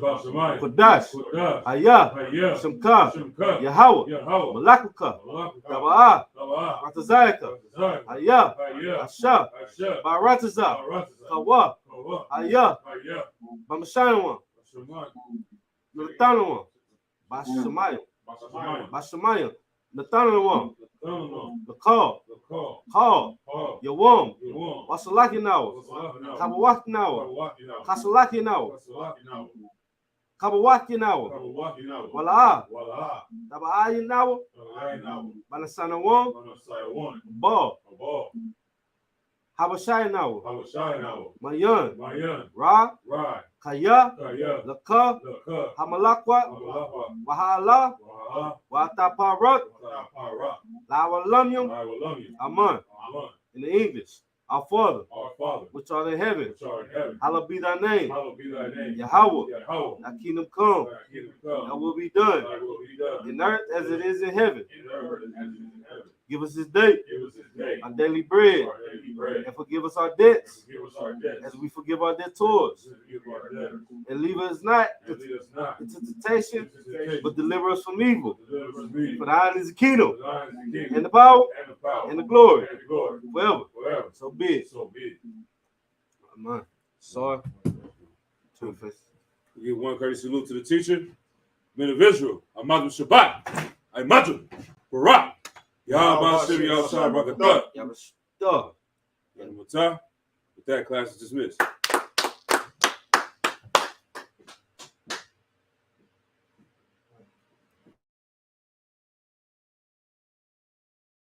Kodash, Hayah, Shemka, Yahweh, Malakuka, Taba'ah, Ratazayaka, Hayah, Asha, Barataza, Kawa, Hayah, Bamashanawa, Nathanawa, Bashamayim, Nathanawa, Lakal, Hall, Yawam, Wasalakinawa, Kabawakinawa, Kasalakinawa, Kabawakinawa, Wala'a, Taba'ayinawa, Balasanawam, Ball, Habashayinawa, Mayan, Ra, Kaya, Laka, Hamalakwa, Wahala, Wataparat, Lawalamyam, Aman. In the English, our Father, which art in heaven, hallowed be thy name. Yahweh, thy kingdom come, thy will be done, in earth as it is in heaven. Give us this day our daily bread, and forgive us our debts, as we forgive our debtors. And leave us not into temptation, but deliver us from evil. For thine is the kingdom, and the power, and the glory, forever. So be it. Amen. Sorry. We give one courtesy salute to the teacher. Men of Israel, Amadu Shabbat, Imadu, Barak, Yahweh Shiri Yahweh Shai Brakatah. Yahweh. With that, class is dismissed.